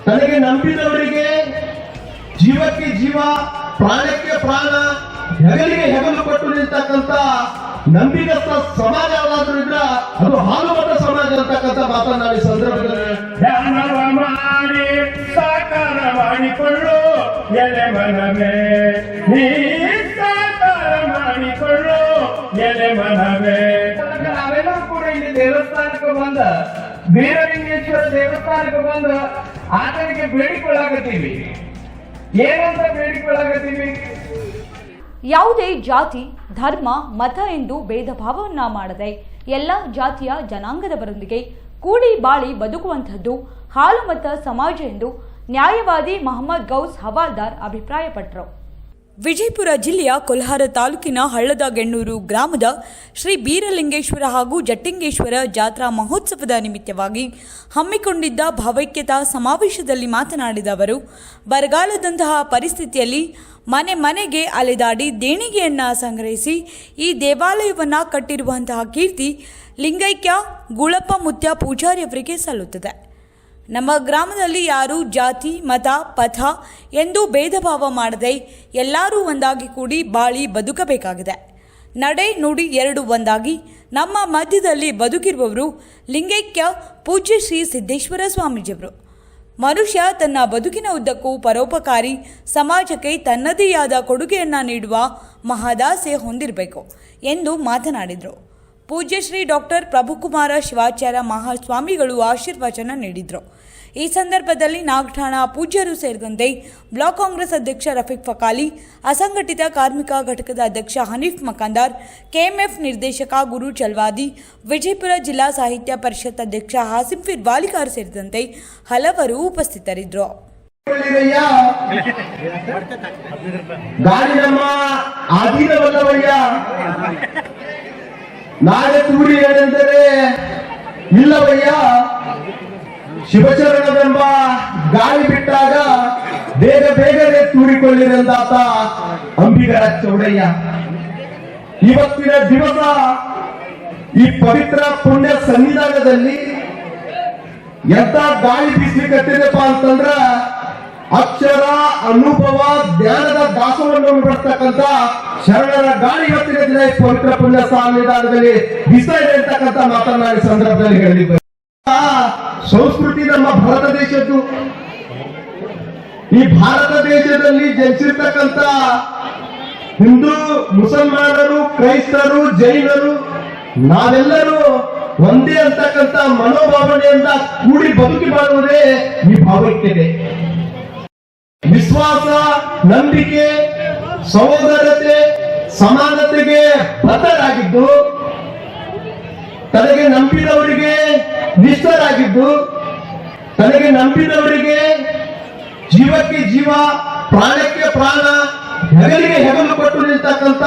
ತನಗೆ ನಂಬಿದವರಿಗೆ ಜೀವಕ್ಕೆ ಜೀವ, ಪ್ರಾಣಕ್ಕೆ ಪ್ರಾಣ, ಹೆಗಲಿಗೆ ಹೆಗಲು ಕೊಟ್ಟು ನಿಲ್ತಕ್ಕಂಥ ನಂಬಿಗಸ್ತ ಸಮಾಜ ಯಾವ್ದಾದ್ರು ಇದ್ರ ಅದು ಹಾಲುಮತ ಸಮಾಜ ಅಂತಕ್ಕಂಥ ಮಾತನ್ನ ಈ ಸಂದರ್ಭದಲ್ಲಿ ಧ್ಯಾನವ ಮಾಡಿ ಸಾಕಾರ ಮಾಡಿಕೊಳ್ಳು ಎಲೆ ಮನವೇ, ನೀ ಸಾಕಾರ ಮಾಡಿಕೊಳ್ಳು ಎಲೆ ಮನವೇ. ನಾವೆಲ್ಲರೂ ಕೂಡ ಇಲ್ಲಿ ದೇವಸ್ಥಾನಕ್ಕೆ ಬಂದ ಬೀರಲಿಂಗೇಶ್ವರ ದೇವಸ್ಥಾನಕ್ಕೆ ಬಂದು ಆತನಿಗೆ ಬೇಡಿಕೊಳ್ಳಾಕತ್ತೀವಿ. ಏನಂತ ಬೇಡಿಕೊಳ್ಳಾಕತ್ತೀವಿ? ಯಾವುದೇ ಜಾತಿ, ಧರ್ಮ, ಮತ ಎಂದು ಭೇದ ಭಾವವನ್ನ ಮಾಡದೆ ಎಲ್ಲ ಜಾತಿಯ ಜನಾಂಗದವರೊಂದಿಗೆ ಕೂಡಿ ಬಾಳಿ ಬದುಕುವಂತಹದ್ದು ಹಾಲುಮತ ಸಮಾಜ ಎಂದು ನ್ಯಾಯವಾದಿ ಮೊಹಮ್ಮದ್ ಗೌಸ್ ಹವಾಲ್ದಾರ್ ಅಭಿಪ್ರಾಯಪಟ್ಟರು. ವಿಜಯಪುರ ಜಿಲ್ಲೆಯ ಕೊಲ್ಹಾರ ತಾಲೂಕಿನ ಹಳ್ಳದಗೆಣ್ಣೂರು ಗ್ರಾಮದ ಶ್ರೀ ಬೀರಲಿಂಗೇಶ್ವರ ಹಾಗೂ ಜಟ್ಟಿಂಗೇಶ್ವರ ಜಾತ್ರಾ ಮಹೋತ್ಸವದ ನಿಮಿತ್ತವಾಗಿ ಹಮ್ಮಿಕೊಂಡಿದ್ದ ಭಾವೈಕ್ಯತಾ ಸಮಾವೇಶದಲ್ಲಿ ಮಾತನಾಡಿದ ಅವರು, ಬರಗಾಲದಂತಹ ಪರಿಸ್ಥಿತಿಯಲ್ಲಿ ಮನೆ ಮನೆಗೆ ಅಲೆದಾಡಿ ದೇಣಿಗೆಯನ್ನು ಸಂಗ್ರಹಿಸಿ ಈ ದೇವಾಲಯವನ್ನು ಕಟ್ಟಿರುವಂತಹ ಕೀರ್ತಿ ಲಿಂಗೈಕ್ಯ ಗುಳಪ್ಪ ಮುತ್ಯ ಪೂಜಾರಿಯವರಿಗೆ ಸಲ್ಲುತ್ತದೆ. ನಮ್ಮ ಗ್ರಾಮದಲ್ಲಿ ಯಾರೂ ಜಾತಿ, ಮತ, ಪಥ ಎಂದು ಭೇದ ಭಾವ ಮಾಡದೆ ಎಲ್ಲರೂ ಒಂದಾಗಿ ಕೂಡಿ ಬಾಳಿ ಬದುಕಬೇಕಾಗಿದೆ. ನಡೆ ನುಡಿ ಎರಡು ಒಂದಾಗಿ ನಮ್ಮ ಮಧ್ಯದಲ್ಲಿ ಬದುಕಿರುವವರು ಲಿಂಗೈಕ್ಯ ಪೂಜ್ಯ ಶ್ರೀ ಸಿದ್ದೇಶ್ವರ ಸ್ವಾಮೀಜಿಯವರು. ಮನುಷ್ಯ ತನ್ನ ಬದುಕಿನ ಉದ್ದಕ್ಕೂ ಪರೋಪಕಾರಿ, ಸಮಾಜಕ್ಕೆ ತನ್ನದೇ ಆದ ಕೊಡುಗೆಯನ್ನು ನೀಡುವ ಮಹದಾಸೆ ಹೊಂದಿರಬೇಕು ಎಂದು ಮಾತನಾಡಿದರು. ಪೂಜ್ಯ ಶ್ರೀ ಡಾಕ್ಟರ್ ಪ್ರಭುಕುಮಾರ ಶಿವಾಚಾರ್ಯ ಮಹಾಸ್ವಾಮಿಗಳು ಆಶೀರ್ವಚನ ನೀಡಿದರು. ಈ ಸಂದರ್ಭದಲ್ಲಿ ನಾಗಠಾಣ ಪೂಜ್ಯರು ಸೇರಿದಂತೆ ಬ್ಲಾಕ್ ಕಾಂಗ್ರೆಸ್ ಅಧ್ಯಕ್ಷ ರಫೀಕ್ ಫಕಾಲಿ, ಅಸಂಘಟಿತ ಕಾರ್ಮಿಕ ಘಟಕದ ಅಧ್ಯಕ್ಷ ಹನೀಫ್ ಮಕಾಂದಾರ್, ಕೆಎಂಎಫ್ ನಿರ್ದೇಶಕ ಗುರು ಚಲ್ವಾದಿ, ವಿಜಯಪುರ ಜಿಲ್ಲಾ ಸಾಹಿತ್ಯ ಪರಿಷತ್ ಅಧ್ಯಕ್ಷ ಹಾಸಿಂಫಿರ್ ವಾಲಿಕಾರ್ ಸೇರಿದಂತೆ ಹಲವರು ಉಪಸ್ಥಿತರಿದ್ದರು. ನಾಳೆ ತೂರಿ ಏನೆಂದರೆ ಇಲ್ಲವಯ್ಯ, ಶಿವಚರಣವೆಂಬ ಗಾಳಿ ಬಿಟ್ಟಾಗ ಬೇಗ ಬೇಗನೆ ತೂರಿಕೊಳ್ಳಿರೆಂದಾತ ಅಂಬಿಗರ ಚೌಡಯ್ಯ. ಇವತ್ತಿನ ದಿವಸ ಈ ಪವಿತ್ರ ಪುಣ್ಯ ಸನ್ನಿಧಾನದಲ್ಲಿ ಎಂತ ಗಾಳಿ ಬೀಸ್ಲಿಕ್ಕತ್ತಿದೆಪ್ಪ ಅಂತಂದ್ರ ಅಕ್ಷರ, ಅನುಭವ, ಜ್ಞಾನದ ದಾಸವನ್ನು ಬಿಡ್ತಕ್ಕಂಥ ಶರಣರ ಗಾಳಿ ಇವತ್ತಿನ ದಿನ ಈ ಪವಿತ್ರ ಪುಣ್ಯ ಸನ್ನಿಧಾನದಲ್ಲಿ ಬೀಸ್ತಾ ಇದೆ ಅಂತಕ್ಕಂಥ ಮಾತನ್ನ ಈ ಸಂದರ್ಭದಲ್ಲಿ ಹೇಳಿದ್ದೆ. ಸಂಸ್ಕೃತಿ ನಮ್ಮ ಭಾರತ ದೇಶದ್ದು. ಈ ಭಾರತ ದೇಶದಲ್ಲಿ ಜನಿಸಿರ್ತಕ್ಕಂಥ ಹಿಂದೂ, ಮುಸಲ್ಮಾನರು, ಕ್ರೈಸ್ತರು, ಜೈನರು ನಾವೆಲ್ಲರೂ ಒಂದೇ ಅಂತಕ್ಕಂಥ ಮನೋಭಾವನೆಯಿಂದ ಕೂಡಿ ಬದುಕಿ ಬಾಳುವುದೇ ಈ ಭಾವೈಕ್ಯತೆ. ವಿಶ್ವಾಸ, ನಂಬಿಕೆ, ಸಹೋದರತೆ, ಸಮಾನತೆಗೆ ಬದ್ಧರಾಗಿದ್ದು, ತನಗೆ ನಂಬಿದವರಿಗೆ ನಿಷ್ಠರಾಗಿದ್ದು, ತನಗೆ ನಂಬಿದವರಿಗೆ ಜೀವಕ್ಕೆ ಜೀವ, ಪ್ರಾಣಕ್ಕೆ ಪ್ರಾಣ, ಹೆಗಲಿಗೆ ಹೆಗಲು ಕೊಟ್ಟು ನಿಲ್ತಕ್ಕಂಥ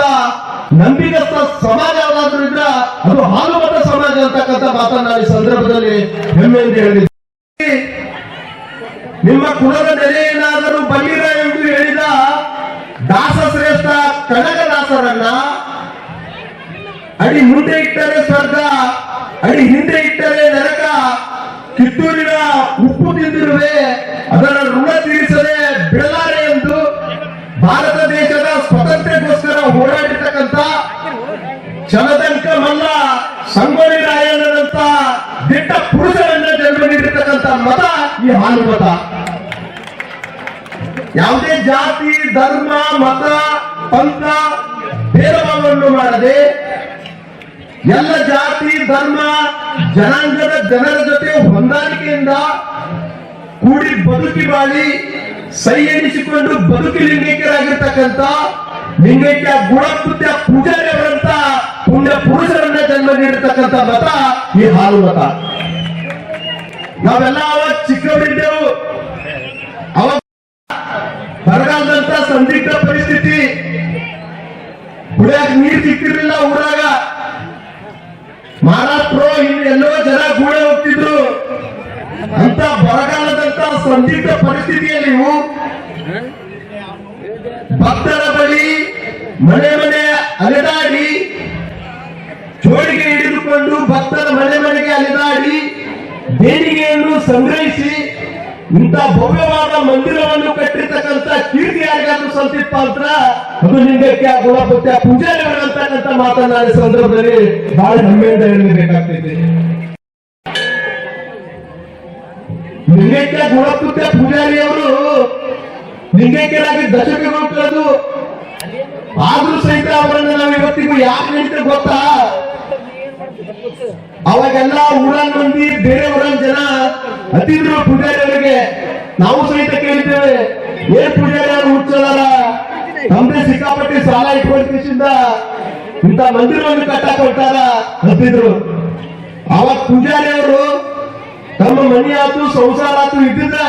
ನಂಬಿಗಸ್ತ ಸಮಾಜ ಯಾವ್ದಾದ್ರು ಇದ್ರ ಅದು ಹಾಲುಮತ ಸಮಾಜ ಅಂತಕ್ಕಂಥ ಮಾತನ್ನ ಈ ಸಂದರ್ಭದಲ್ಲಿ ಹೆಮ್ಮೆಯಿಂದ ಹೇಳಿದೆ. ನಿಮ್ಮ ಕುಲದ ನೆಲೆಯೇನಾದರೂ ಬಲ್ಲಿರ ಎಂದು ಹೇಳಿದ ದಾಸಶ್ರೇಷ್ಠ ಕನಕದಾಸರನ್ನ ಅಡಿ ಮುಂದೆ ಇಟ್ಟರೆ ಸ್ವರ್ಗ, ಅಡಿ ಹಿಂದೆ ಇಟ್ಟರೆ ನರಕ, ಕಿತ್ತೂರಿನ ಉಪ್ಪು ತಿಂದಿರುವೆ ಅದರ ಋಣ ತೀರಿಸದೆ ಬಿಡಲಾರೆ ಎಂದು ಭಾರತ ದೇಶದ ಸ್ವಾತಂತ್ರ್ಯಕ್ಕೋಸ್ಕರ ಹೋರಾಡಿರ್ತಕ್ಕಂಥ ಚಲದಂಕ ಮಲ್ಲ, ಸಂಗೊಳ್ಳಿ ರಾಯಣ್ಣನಂತ ದಿಟ್ಟ ಪುರುಷರನ್ನ ಜನ್ಮ ನೀಡಿರ್ತಕ್ಕಂಥ ಮತ ಈ ಹಾಲುಮತ. ಯಾವುದೇ ಜಾತಿ, ಧರ್ಮ, ಮತ, ಪಂಥ ಭೇದಭಾವವನ್ನು ಮಾಡದೆ ಎಲ್ಲ ಜಾತಿ, ಧರ್ಮ, ಜನಾಂಗದ ಜನರ ಜೊತೆ ಹೊಂದಾಣಿಕೆಯಿಂದ ಕೂಡಿ ಬದುಕಿ ಬಾಳಿ ಸೈ ಎನಿಸಿಕೊಂಡು ಬದುಕಿ ಲಿಂಗೈಕ್ಯರಾಗಿರ್ತಕ್ಕಂಥ ಲಿಂಗೈಕ್ಯ ಗುಣಪುತ್ಯ ಪೂಜಾರಿ ಅವರಂತ ಪುಣ್ಯ ಪುರುಷರನ್ನ ಜನ್ಮ ನೀಡಿರ್ತಕ್ಕಂಥ ಮತ ಈ ಹಾಲು ಮತ. ನಾವೆಲ್ಲ ಅವಾಗ ಚಿಕ್ಕವರಿದ್ದೆವು. ಅವಾಗ ಬರಗಾಲದಂತ ಸಂದಿಗ್ಧ ಪರಿಸ್ಥಿತಿ, ಕುಡಿಯಾಕ ನೀರು ಸಿಕ್ತಿರ್ಲಿಲ್ಲ ಊರಾಗ. ಮಹಾರಾಷ್ಟ್ರ ಇನ್ನು ಎಲ್ಲೋ ಜನ ಗೂಡೆ ಹೋಗ್ತಿದ್ರು. ಅಂತ ಬರಗಾಲದಂತ ಸಂದಿಗ್ಧ ಪರಿಸ್ಥಿತಿಯಲ್ಲಿ ಭಕ್ತರ ಬಳಿ ಮನೆ ಮನೆ ಅಲೆದಾಡಿ, ಜೋಡಿಗೆ ಹಿಡಿದುಕೊಂಡು ಭಕ್ತರ ಮನೆ ಮನೆಗೆ ಅಲೆದಾಡಿ ದೇಣಿಗೆಯನ್ನು ಸಂಗ್ರಹಿಸಿ ಇಂಥ ಭವ್ಯವಾದ ಮಂದಿರವನ್ನು ಕಟ್ಟಿರ್ತಕ್ಕಂಥ ಕೀರ್ತಿ ಯಾರಿಗಾದ್ರೂ ಸಂತಿಪ್ಪ ಅಂತ ಅದು ಲಿಂಗಕ್ಕೆ ಗುಣಪತ್ಯ ಪೂಜಾರಿಗಳು ಅಂತಕ್ಕಂಥ ಮಾತನ್ನ ಈ ಸಂದರ್ಭದಲ್ಲಿ ಬಹಳ ಹೆಮ್ಮೆಯಿಂದ ಹೇಳಬೇಕಾಗ್ತೈತೆ. ಲಿಂಗೈಕ್ಯ ಗುಣಪತ್ಯ ಪೂಜಾರಿಯವರು ಲಿಂಗೈಕ್ಯರಾಗಿ ದಶಕಗಳು ಕಳೆದು ಆದ್ರೂ ಸಹಿತ ಅವರನ್ನು ನಾವು ಇವತ್ತಿಗೂ ಯಾಕೆ ಹೇಳ್ತೇವೆ ಗೊತ್ತಾ? ಅವಾಗೆಲ್ಲ ಊರನ್ ಮಂದಿ ಬೇರೆ ಊರನ್ ಜನ ಅತಿದ್ರು ಪೂಜಾರಿ ಅವರಿಗೆ. ನಾವು ಸಹಿತ ಕೇಳಿದ್ದೇವೆ, ಏನ್ ಪೂಜಾರಿ ಅವರು ಹುಚ್ಚದಾರ, ತಮ್ಮದೇ ಸಿಕ್ಕಾಪಟ್ಟಿ ಸಾಲ ಇಟ್ಕೊಂಡಿಂದ ಇಂಥ ಮಂದಿರವನ್ನು ಕಟ್ಟಾಕ ಹೊರಟಾರ ಅಂತಿದ್ರು. ಅವಾಗ ಪೂಜಾರಿ ಅವರು ತಮ್ಮ ಮನೆ ಆತು ಸಂಸಾರ ಆತು ಇದ್ದಿದ್ರ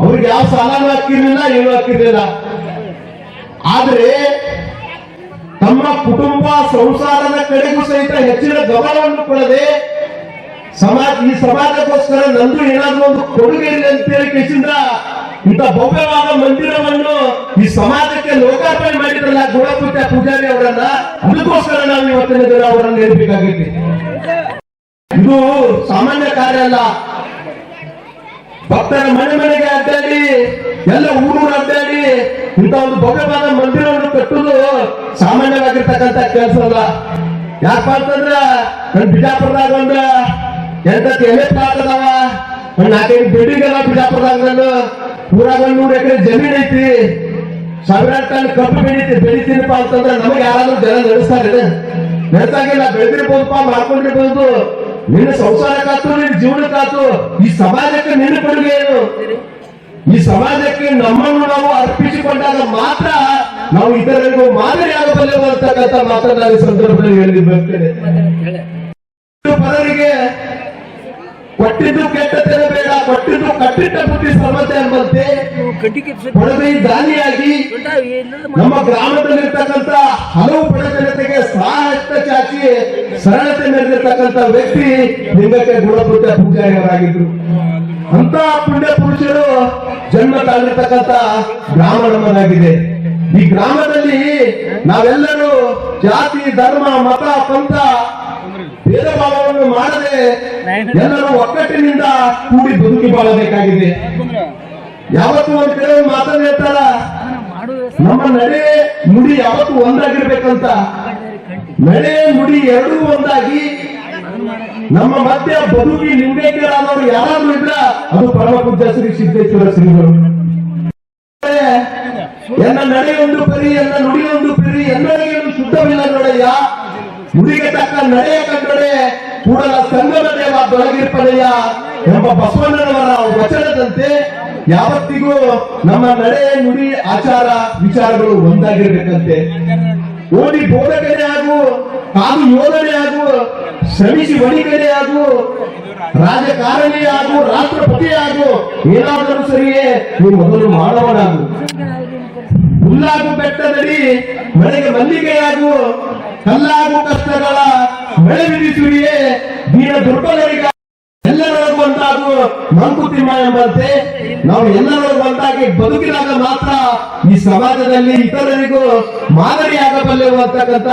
ಅವ್ರಿಗೆ ಯಾವ ಸಾಲನೂ ಹಾಕಿರ್ಲಿಲ್ಲ, ಏನೂ ಹಾಕಿರ್ಲಿಲ್ಲ. ಆದ್ರೆ ತಮ್ಮ ಕುಟುಂಬ ಸಂಸಾರದ ಕಡೆಗೂ ಸಹಿತ ಹೆಚ್ಚಿನ ಗಮನವನ್ನು ಕೊಡದೆ ಈ ಸಮಾಜಕ್ಕೋಸ್ಕರ ನಂದು ಏನಾದ್ರೂ ಒಂದು ಕೊಡುಗೆ ಇರಲಿ ಅಂತೇಳಿ ಕೇಸಿಂದ್ರ ಇಂಥ ಭವ್ಯವಾದ ಮಂದಿರವನ್ನು ಈ ಸಮಾಜಕ್ಕೆ ಲೋಕಾರ್ಪಣೆ ಮಾಡಿದ್ರಲ್ಲ ಗುಣಪತ್ಯ ಪೂಜಾರಿ ಅವರನ್ನ, ಅದಕ್ಕೋಸ್ಕರ ನಾವು ಇವತ್ತಿನ ದಿನ ಅವರನ್ನು ನೆನಪಿಗಾಗೈತಿ. ಇದು ಸಾಮಾನ್ಯ ಕಾರ್ಯ ಅಲ್ಲ. ಭಕ್ತರ ಮನೆ ಮನೆಗೆ ಅಡ್ಡಾಡಿ ಎಲ್ಲ ಊರೂರು ಅಡ್ಡಾಡಿ ಇಂಥ ಒಂದು ಭವ್ಯವಾದ ಮಂದಿರವನ್ನು ಕಟ್ಟುವುದು ಸಾಮಾನ್ಯವಾಗಿರ್ತಕ್ಕಂಥ ಕೆಲಸ ಅಲ್ಲ. ಯಾಕಪ್ಪ ಅಂತಂದ್ರ ನನ್ ಬಿಜಾಪುರದಾಗ ಒಂದ 8 ಎಲೆ ಪ್ಲಾಟ್ ಅದಾವ, 4 ಬಿಲ್ಡಿಂಗ್ ಅದಾವ ಬಿಜಾಪುರದಾಗ. ಊರಾಗ 100 ಎಕರೆ ಜಮೀನ್ ಐತಿ, 1000 ಟನ್ ಕಬ್ಬು ಬೆಳಿತೀನಪ್ಪ ಅಂತಂದ್ರೆ ನಮಗೆ ಯಾರಾದ್ರೂ ಜನ ನಡೆಸ್ತಾರೆ? ನಡೆಸಾಗಿಲ್ಲ. ಬೆಳೆದಿರ್ಬೋದಪ್ಪ, ಮಾಡ್ಕೊಂಡಿರ್ಬೋದು. ನಿನ್ನ ಸಂಸಾರಕ್ಕಾತು, ನಿನ್ನ ಜೀವನಕ್ಕಾತು, ಈ ಸಮಾಜಕ್ಕೆ ನಿನ್ನ ಕೊಡುಗೆ ಏನು? ಈ ಸಮಾಜಕ್ಕೆ ನಮ್ಮನ್ನು ನಾವು ಅರ್ಪಿಸಿಕೊಂಡಾಗ ಮಾತ್ರ ನಾವು ಇತರರಿಗೂ ಮಾದರಿ ಆಗಬಲ್ಲೆವು ಅಂತಕ್ಕಂಥ ಮಾತನ್ನ ಈ ಸಂದರ್ಭದಲ್ಲಿ ಹೇಳಿ ಬರ್ತೇನೆ. ಪರರಿಗೆ ಕೊಟ್ಟಿದ್ದು ಕೆಟ್ಟತನ ಬೇಡ, ಕೊಟ್ಟಿದ್ದು ಕಟ್ಟಿಟ್ಟ ಬುದ್ಧಿ ಸಮಸ್ಯೆ ಎಂಬಂತೆ ಕೊಡದೆ ದಾನಿಯಾಗಿ ನಮ್ಮ ಗ್ರಾಮದಲ್ಲಿರ್ತಕ್ಕಂಥ ಹಲವು ಬಡ ಜನತೆಗೆ ಸಹಾಯಕ ಚಾಚಿ ಸರಳತೆ ಮೆರೆದಿರ್ತಕ್ಕಂಥ ವ್ಯಕ್ತಿ ಲಿಂಗಕ್ಕೆ ಗುಣಪತ್ಯ ಪೂಜಾರಿಯವರಾಗಿದ್ರು. ಅಂತ ಪುಣ್ಯ ಪುರುಷರು ಜನ್ಮ ತಾಳಿರ್ತಕ್ಕಂಥ ಗ್ರಾಮ ನಮ್ಮದಾಗಿದೆ. ಈ ಗ್ರಾಮದಲ್ಲಿ ನಾವೆಲ್ಲರೂ ಜಾತಿ, ಧರ್ಮ, ಮತ, ಪಂಥ ಭೇದ ಭಾವವನ್ನು ಮಾಡದೆ ಎಲ್ಲರೂ ಒಕ್ಕಟ್ಟಿನಿಂದ ಕೂಡಿ ಬದುಕಿ ಬಾಳಬೇಕಾಗಿದೆ. ಯಾವತ್ತು ಒಂದು ಕಡೆ ಮಾತನ್ನು ಹೇಳ್ತಾರ, ನಮ್ಮ ನಡೆ ನುಡಿ ಯಾವತ್ತು ಒಂದಾಗಿರ್ಬೇಕಂತ. ನಡೆ ನುಡಿ ಎರಡೂ ಒಂದಾಗಿ ನಮ್ಮ ಮಧ್ಯ ಬದುಕಿ ಲಿಂಗೈಕ್ಯರಾದವರು ಯಾರಾದ್ರೂ ಇದ್ರ ಅದು ಪರಮ ಪೂಜ್ಯ ಶ್ರೀ ಸಿದ್ದೇಶ್ವರ ಶ್ರೀಗಳು. ಎನ್ನ ನಡೆಯೊಂದು ಪರಿ, ಎನ್ನ ನುಡಿಯೊಂದು ಪಿರಿ, ಎಲ್ಲರಿಗೂ ಶುದ್ಧವಿಲ್ಲ ನೋಡಯ್ಯ. ನುಡಿಗೆ ತಕ್ಕ ನಡೆಯ ಕಂಡೊಡೆ ಕೂಡಲ ಸಂಗಮ ದೇವ ತೊಳಗಿರ್ಪದೆಯ ಎಂಬ ಬಸವಣ್ಣನವರ ವಚನದಂತೆ ಯಾವತ್ತಿಗೂ ನಮ್ಮ ನಡೆ, ನುಡಿ, ಆಚಾರ, ವಿಚಾರಗಳು ಒಂದಾಗಿರ್ಬೇಕಂತೆ. ಓದಿ ಬೋಧಕನೇ ಆಗು, ಕಾದು ಯೋಧನೇ ಆಗು, ಶ್ರಮಿಸಿ ವಣಿಕನೇ ಆಗು, ರಾಜಕಾರಣಿ ಆಗು, ರಾಷ್ಟ್ರಪತಿ ಆಗು, ಏನಾದರೂ ಸರಿಯೇ ನೀವು ಮೊದಲು ಮಾಡವನಾಗು. ಹುಲ್ಲಾಗು ಬೆಟ್ಟದಡಿ ಮನೆಗೆ ಮಲ್ಲಿಗೆಯಾಗು, ಕಲ್ಲಾಗು ಕಷ್ಟಗಳ ಮಳೆ ವಿಧಿಸುವಿಯೇ ದೀನ ದುರ್ಬಲರಿಗ ಎಲ್ಲರೊಳಗೂ ಒಂದಾಗು ಮಂಕುತಿಮ್ಮ ಎಂಬಂತೆ ನಾವು ಎಲ್ಲರೊಳಗೂ ಒಂದಾಗಿ ಬದುಕಿದಾಗ ಮಾತ್ರ ಈ ಸಮಾಜದಲ್ಲಿ ಇತರರಿಗೂ ಮಾದರಿಯಾಗಬಲ್ಲೆವು ಅಂತಕ್ಕಂಥ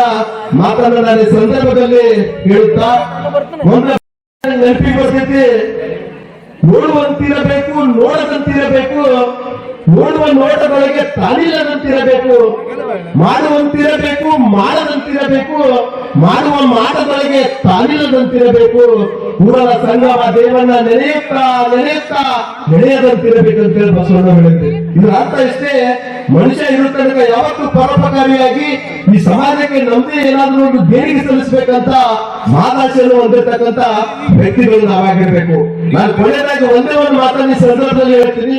ಮಾತನ್ನು ನಾನು ಈ ಸಂದರ್ಭದಲ್ಲಿ ಹೇಳುತ್ತಾ ಒಂದು ನೆನಪಿಗೆ ಬರ್ತೈತಿ. ನೋಡುವಂತಿರಬೇಕು, ನೋಡದಂತಿರಬೇಕು, ನೋಡುವ ನೋಟದೊಳಗೆ ತಾನಿಲ್ಲದಂತಿರಬೇಕು, ಮಾಡುವಂತಿರಬೇಕು, ಮಾಡದಂತಿರಬೇಕು, ಮಾಡುವ ಮಾಟದೊಳಗೆ ತಾನಿಲ್ಲದಂತಿರಬೇಕು, ಕೂಡಲ ಸಂಗಮ ದೇವನ್ನ ನೆನೆಯುತ್ತಾ ನೆನೆಯುತ್ತಾ ನೆನೆಯದಂತಿರಬೇಕು ಅಂತೇಳಿ ಬಸವಣ್ಣ ಹೇಳಿದ್ದೆ. ಇದರ ಅರ್ಥ ಇಷ್ಟೇ, ಮನುಷ್ಯ ಇರೋ ತನಕ ಯಾವತ್ತೂ ಪರೋಪಕಾರಿಯಾಗಿ ಈ ಸಮಾಜಕ್ಕೆ ನಮ್ದೇ ಏನಾದ್ರೂ ಒಂದು ದೇಣಿಗೆ ಸಲ್ಲಿಸಬೇಕಂತ ಮಾತಾಶೆಯನ್ನು ಹೊಂದಿರತಕ್ಕಂತ ವ್ಯಕ್ತಿಗಳು ನಾವಾಗಿರ್ಬೇಕು. ನಾನು ಕೊನೆಯದಾಗಿ ಒಂದೇ ಒಂದು ಮಾತನ್ನು ಈ ಸಂದರ್ಭದಲ್ಲಿ ಹೇಳ್ತೀನಿ.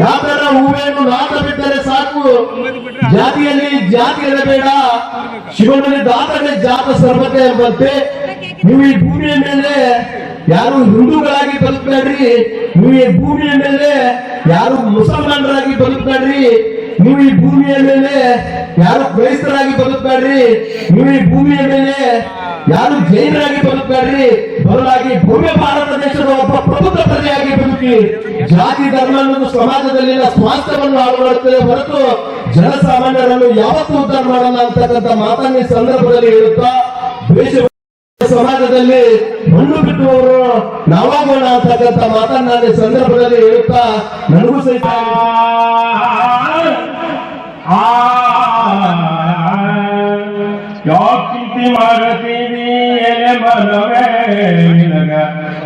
ಯಾವ ತರ ಹೂವೇನು ನಾಟ ಬಿಟ್ಟರೆ ಸಾಕು, ಜಾತಿಯಲ್ಲಿ ಜಾತಿ ಬೇಡ, ಶಿವನಲ್ಲಿ ದಾತನೇ ಜಾತ ಸರ್ವತೆ ಎಂಬಂತೆ ನೀವು ಈ ಭೂಮಿಯ ಮೇಲೆ ಯಾರು ಹಿಂದೂಗಳಾಗಿ ಬದುಕ್ಬೇಡ್ರಿ, ನೀವು ಈ ಭೂಮಿಯ ಮೇಲೆ ಯಾರು ಮುಸಲ್ಮಾನರಾಗಿ ಬದುಕ್ಬೇಡ್ರಿ, ನೀವು ಈ ಭೂಮಿಯ ಮೇಲೆ ಯಾರು ಕ್ರೈಸ್ತರಾಗಿ ಬದುಕ್ಬೇಡ್ರಿ, ನೀವು ಈ ಭೂಮಿಯ ಮೇಲೆ ಯಾರು ಜೈನರಾಗಿ ಬದುಕ್ಬೇಡ್ರಿ, ಬದಲಾಗಿ ಭವ್ಯ ಭಾರತ ದೇಶದ ಒಬ್ಬ ಪ್ರಬುದ್ಧ ಪ್ರಜೆಯಾಗಿ ಬದುಕಿ. ಜಾತಿ ಧರ್ಮ ಅನ್ನೋದು ಸಮಾಜದಲ್ಲಿನ ಸ್ವಾಸ್ಥ್ಯವನ್ನು ಹಾಳು ಮಾಡುತ್ತದೆ ಹೊರತು ಜನಸಾಮಾನ್ಯರನ್ನು ಯಾವತ್ತೂ ಉದ್ಧಾರ ಮಾಡಲ್ಲ ಅಂತಕ್ಕಂಥ ಮಾತನ್ನು ಈ ಸಂದರ್ಭದಲ್ಲಿ ಹೇಳುತ್ತಾ ಸಮಾಜದಲ್ಲಿ ಮಣ್ಣು ಬಿಟ್ಟುವವರು ನಾವಾಗೋಣ ಅಂತಕ್ಕಂಥ ಮಾತನ್ನ ನಾನು ಈ ಸಂದರ್ಭದಲ್ಲಿ ಹೇಳುತ್ತಾ ನನಗೂ ಸಹಿತ ಯಾಕೆ ಚಿಂತೆ ಮಾಡತೀವಿ ಎಲೆ ಮನವೇ ನಿನಗ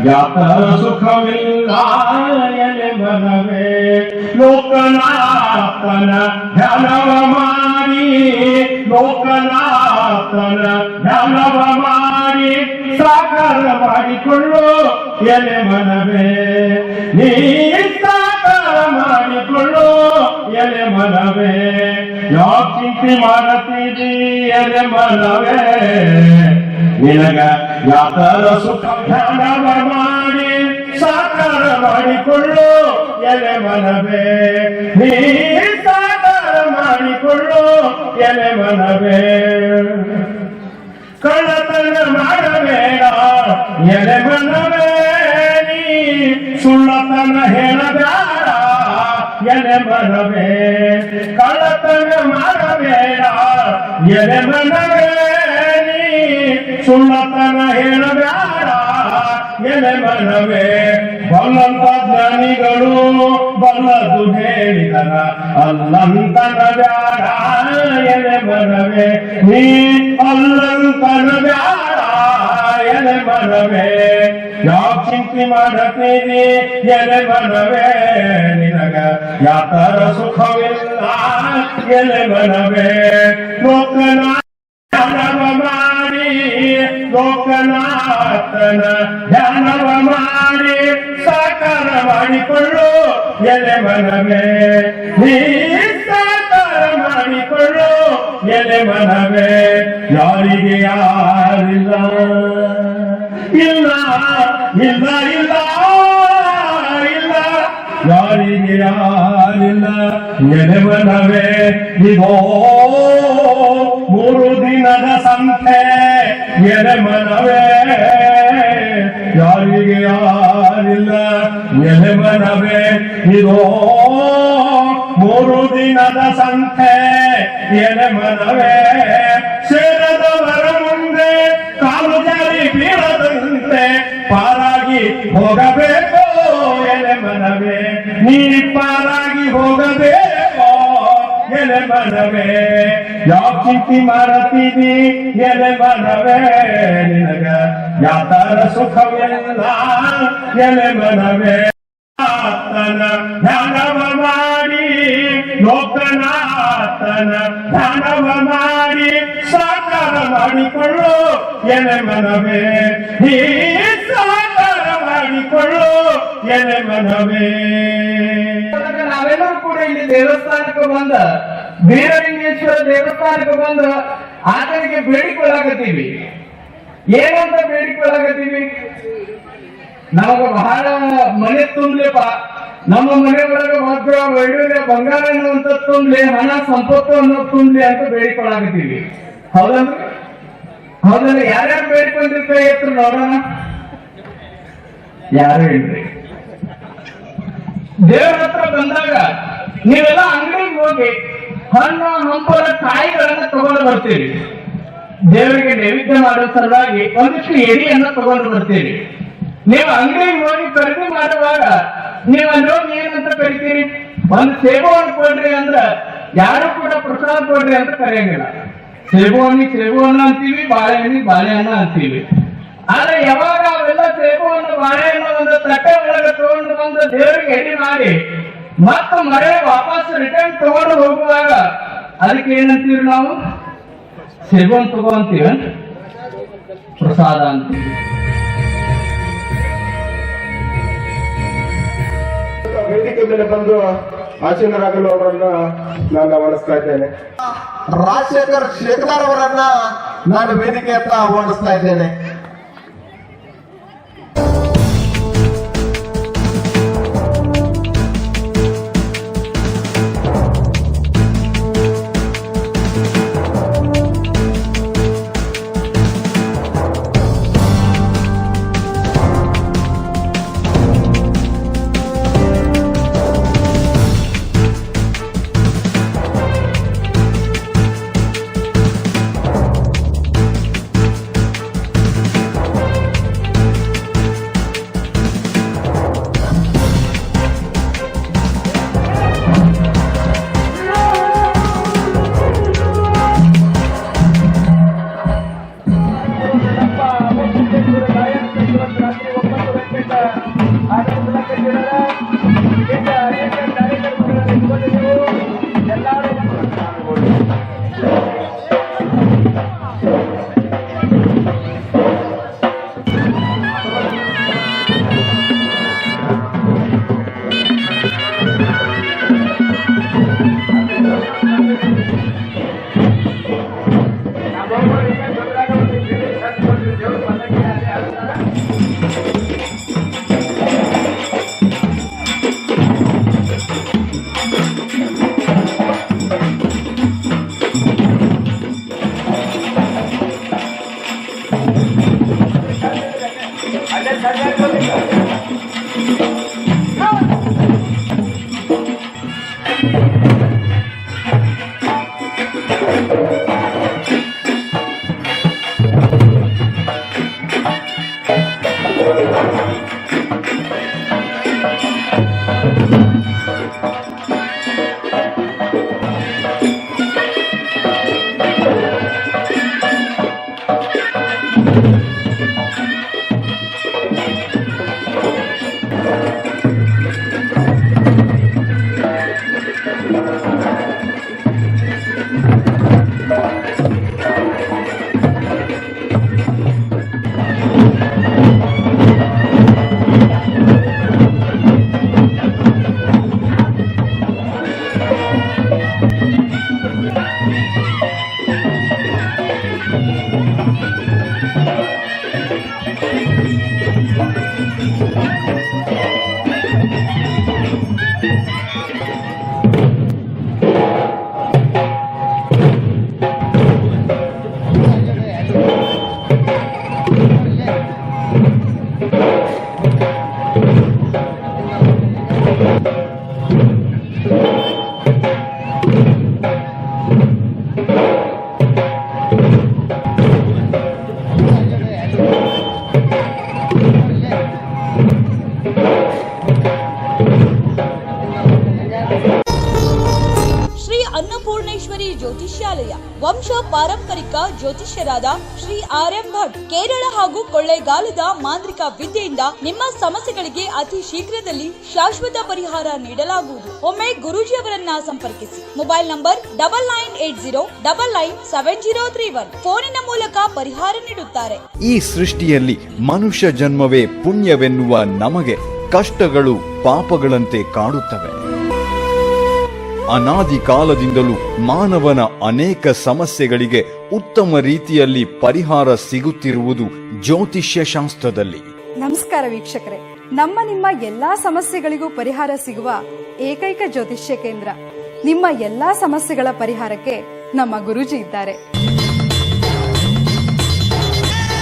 ಯಾತರ ಸುಖವಿಲ್ಲ ಎಲೆ ಮನವೇ ಲೋಕನಾಥನ ಧ್ಯಾನವ ಮಾಡಿ ಲೋಕನಾಥನ ಧ್ಯಾನವ ಮಾಡಿ ಸಾಕಾರ ಮಾಡಿಕೊಳ್ಳು ಎಲೆ ಮನವೇ ನೀ ಸಾಕಾರ ಮಾಡಿಕೊಳ್ಳು ಎಲೆ ಮನವೇ ಯಾಕೆ ಚಿಂತೆ ಮಾಡತೀವಿ ಎಲೆ ಮನವೇ ನಿನಗ ಯಾತರ ಸುಖ ಧ್ಯಾನವ ಮಾಡಿ ಸಾಕಾರ ಮಾಡಿಕೊಳ್ಳು ಎಲೆ ಮನವೇ ನೀ ಸಾಕಾರ ಮಾಡಿಕೊಳ್ಳು ಎಲೆ ಮನವೇ ಕಳ್ಳತನ ಮಾಡಬೇಡ ಎಲೆ ಮನವೇ ನೀ ಸುಳ್ಳತನ ಹೇಳಬೇಡ ಎಲೆ ಮನವೇ ಕಳ್ಳತನ ಮಾಡಬೇಡ ಎಲೆ ಮನವೇ ನೀ ಸುಳ್ಳತನ ಹೇಳಬೇಡ ಎಲೆ ಮನವೇ ಬಲ್ಲಂತ ಜ್ಞಾನಿಗಳು ಬಲ್ಲದು ಹೇಳಿದರ ಅಲ್ಲಂತನ ಬ್ಯಾಡ ಎಲೆ ಮನವೇ ನೀ ಅಲ್ಲಂತನ ಬ್ಯಾಡ ಎಲೆ ಮನವೇ ಯಾಕೆ ಚಿಂತೆ ಮಾಡತೀವಿ ಎಲೆ ಮನವೇ ನಿನಗ ಯಾತರ ಸುಖವಿಲ್ಲ ಎಲೆ ಮನವೇ ಧ್ಯಾನವ ಮಾಡಿ ಲೋಕನಾಥನ ಧ್ಯಾನವ ಮಾಡಿ ಸಾಕಾರ ಮಾಡಿಕೊಳ್ಳು ಎಲೆ ಮನವೇ ನೀ ಸಾಕಾರ ಮಾಡಿಕೊಳ್ಳು ಎಲೆ ಮನವೇ ಯಾರಿಗೆ ಯಾರಿಲ್ಲ ಇಲ್ಲ ಇಲ್ಲ ಇಲ್ಲ ಇಲ್ಲ ಯಾರಿಗೆ ಯಾರಿಲ್ಲ ಎಲೆ ಮನವೇ ಇದೋ 3 ದಿನದ ಸಂತೆ ಎಲೆ ಮನವೇ ಯಾರಿಗೆ ಯಾರಿಲ್ಲ ಎಲೆ ಮನವೇ ಇದೋ 3 ದಿನದ ಸಂತೆ ಎಲೆ ಮನವೇ ಸೇರದವರ ಮುಂದೆ ಕಾಲು ಜಾರಿ ಬೀಳದಂತೆ ಪಾರಾಗಿ ಹೋಗಬೇಕು ಎಲೆ ಮನವೇ ನೀ ಪಾರಾಗಿ ಹೋಗಬೇಕು ಎಲೆ ಮನವೇ ಯಾಕೆ ಚಿಂತೆ ಮಾಡತೀವಿ ಎಲೆ ಮನವೇ ನಿನಗ ಯಾತರ ಸುಖವಿಲ್ಲ ಎಲೆ ಮನವೇ ಆತನ ಧ್ಯಾನವ ಮಾಡಿ ಲೋಕನಾಥನ ಧ್ಯಾನವ ಮಾಡಿ ಸಾಕಾರ ಮಾಡಿಕೊಳ್ಳು ಎಲೆ ಮನವೇ ನೀ ಸಾಕಾರ ಮಾಡಿಕೊಳ್ಳು ಎಲೆ ಮನವೇ ನಾವೆಲ್ಲರೂ ಕೂಡ ಇಲ್ಲಿ ದೇವಸ್ಥಾನಕ್ಕೆ ಬಂದ ಬೀರಲಿಂಗೇಶ್ವರ ದೇವಸ್ಥಾನಕ್ಕೆ ಬಂದು ಆತನಿಗೆ ಬೇಡಿಕೊಳ್ಳಾಕತ್ತೀವಿ. ಏನಂತ ಬೇಡಿಕೊಳ್ಳಾಕತ್ತೀವಿ? ನಮಗ ಬಹಳ ಮನೆ ತುಂಬಲಿಪ್ಪ, ನಮ್ಮ ಮನೆ ಒಳಗೆ ವಜ್ರ ವೈಡೂರ್ಯ ಬಂಗಾರ ಅನ್ನುವಂತ ತುಂಬಲಿ, ಹಣ ಸಂಪತ್ತು ಅನ್ನೋದು ತುಂಬಲಿ ಅಂತ ಬೇಡಿಕೊಳ್ಳಾಕತ್ತೀವಿ. ಹೌದಲ್ರಿ? ಹೌದಲ್ಲ? ಯಾರ್ಯಾರು ಬೇಡಿಕೊಂಡಿರ್ತಾರೆ ಎತ್ತು ನೋಡೋಣ. ಯಾರು ಹೇಳ್ರಿ? ದೇವರ ಹತ್ರ ಬಂದಾಗ ನೀವೆಲ್ಲ ಅಂಗಡಿಗೆ ಹೋಗಿ ಹಣ್ಣು ಹಂಪಲ ಕಾಯಿಗಳನ್ನ ತಗೊಂಡು ಬರ್ತೀರಿ. ದೇವರಿಗೆ ನೈವೇದ್ಯ ಮಾಡೋ ಸಲುವಾಗಿ ಒಂದಿಷ್ಟು ಎಡಿಯನ್ನ ತಗೊಂಡು ಬರ್ತೀರಿ. ನೀವು ಅಂಗಡಿಗೆ ಹೋಗಿ ಖರೀದಿ ಮಾಡುವಾಗ ನೀವು ಅಲ್ಲಿ ಹೋಗಿ ಏನಂತ ಕರಿತೀರಿ? ಒಂದು ಸೇಬುವನ್ನು ಕೊಡ್ರಿ ಅಂದ್ರ ಯಾರು ಕೂಡ ಪ್ರಸಾದ ಕೊಡ್ರಿ ಅಂತ ಕರೆಯಂಗಿಲ್ಲ. ಸೇಬುವನ್ನಿಗೆ ಸೇಬುವನ್ನ ಅಂತೀವಿ, ಬಾಳೆಹಣ್ಣಿಗೆ ಬಾಳೆಹಣ್ಣ ಅಂತೀವಿ. ಆದ್ರೆ ಯಾವಾಗ ಅವೆಲ್ಲ ಸೇಬುವನ್ನು ಬಾಳೆಹಣ್ಣು ಒಂದು ತಟ್ಟೆ ಒಳಗೆ ತಗೊಂಡು ಬಂದು ದೇವರಿಗೆ ಎಡಿ ಮಾಡಿ ಮತ್ತೆ ಮಳೆ ವಾಪಸ್ ರಿಟರ್ನ್ ತಗೊಂಡು ಹೋಗುವಾಗ ಅದಕ್ಕೆ ಏನಂತೀವಿ ನಾವು? ಸೇಬುವನ್ನು ತಗೊಂತೀವಿ, ಪ್ರಸಾದ ಅಂತೀವಿ. ವೇದಿಕೆ ಮೇಲೆ ಬಂದು ಆಶೀನರಾಗಲು ಅವರನ್ನ ನಾನು ಆಹ್ವಾನಿಸ್ತಾ ಇದ್ದೇನೆ. ರಾಜಶೇಖರ್ ಶೇಖರ್ ಅವರನ್ನ ನಾನು ವೇದಿಕೆ ಹತ್ರ ಆಹ್ವಾನಿಸ್ತಾ ಇದ್ದೇನೆ. ಅನ್ನಪೂರ್ಣೇಶ್ವರಿ ಜ್ಯೋತಿಷ್ಯಾಲಯ ವಂಶ ಪಾರಂಪರಿಕ ಜ್ಯೋತಿಷ್ಯರಾದ ಶ್ರೀ ಆರ್ಎಂ ಭಟ್ ಕೇರಳ ಹಾಗೂ ಕೊಳ್ಳೇಗಾಲದ ಮಾಂತ್ರಿಕ ವಿದ್ಯೆಯಿಂದ ನಿಮ್ಮ ಸಮಸ್ಯೆಗಳಿಗೆ ಅತಿ ಶೀಘ್ರದಲ್ಲಿ ಶಾಶ್ವತ ಪರಿಹಾರ ನೀಡಲಾಗುವುದು. ಒಮ್ಮೆ ಗುರೂಜಿಯವರನ್ನ ಸಂಪರ್ಕಿಸಿ. ಮೊಬೈಲ್ ನಂಬರ್ 9980997031 ಫೋನಿನ ಮೂಲಕ ಪರಿಹಾರ ನೀಡುತ್ತಾರೆ. ಈ ಸೃಷ್ಟಿಯಲ್ಲಿ ಮನುಷ್ಯ ಜನ್ಮವೇ ಪುಣ್ಯವೆನ್ನುವ ನಮಗೆ ಕಷ್ಟಗಳು ಪಾಪಗಳಂತೆ ಕಾಡುತ್ತವೆ. ಅನಾದಿ ಕಾಲದಿಂದಲೂ ಮಾನವನ ಅನೇಕ ಸಮಸ್ಯೆಗಳಿಗೆ ಉತ್ತಮ ರೀತಿಯಲ್ಲಿ ಪರಿಹಾರ ಸಿಗುತ್ತಿರುವುದು ಜ್ಯೋತಿಷ್ಯ ಶಾಸ್ತ್ರದಲ್ಲಿ. ನಮಸ್ಕಾರ ವೀಕ್ಷಕರೇ, ನಿಮ್ಮ ಎಲ್ಲಾ ಸಮಸ್ಯೆಗಳಿಗೂ ಪರಿಹಾರ ಸಿಗುವ ಏಕೈಕ ಜ್ಯೋತಿಷ್ಯ ಕೇಂದ್ರ. ನಿಮ್ಮ ಎಲ್ಲಾ ಸಮಸ್ಯೆಗಳ ಪರಿಹಾರಕ್ಕೆ ನಮ್ಮ ಗುರೂಜಿ ಇದ್ದಾರೆ.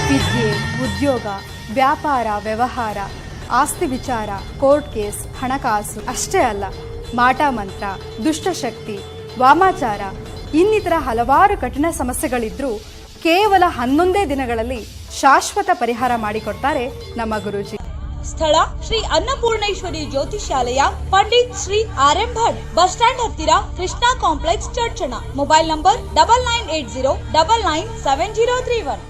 ವಿದ್ಯೆ, ಉದ್ಯೋಗ, ವ್ಯಾಪಾರ, ವ್ಯವಹಾರ, ಆಸ್ತಿ ವಿಚಾರ, ಕೋರ್ಟ್ ಕೇಸ್, ಹಣಕಾಸು ಅಷ್ಟೇ ಅಲ್ಲ, ಮಾಟ ಮಂತ್ರ, ದುಷ್ಟಶಕ್ತಿ, ವಾಮಾಚಾರ ಇನ್ನಿತರ ಹಲವಾರು ಕಠಿಣ ಸಮಸ್ಯೆಗಳಿದ್ರೂ ಕೇವಲ 11 ದಿನಗಳಲ್ಲಿ ಶಾಶ್ವತ ಪರಿಹಾರ ಮಾಡಿಕೊಡ್ತಾರೆ ನಮ್ಮ ಗುರೂಜಿ. ಸ್ಥಳ ಶ್ರೀ ಅನ್ನಪೂರ್ಣೇಶ್ವರಿ ಜ್ಯೋತಿಷ್ಯಾಲಯ, Pandit Shri RM Bhat, bus stand ಹತ್ತಿರ, ಕೃಷ್ಣಾ ಕಾಂಪ್ಲೆಕ್ಸ್, ಚರ್ಚಣ. Mobile number 9980997031.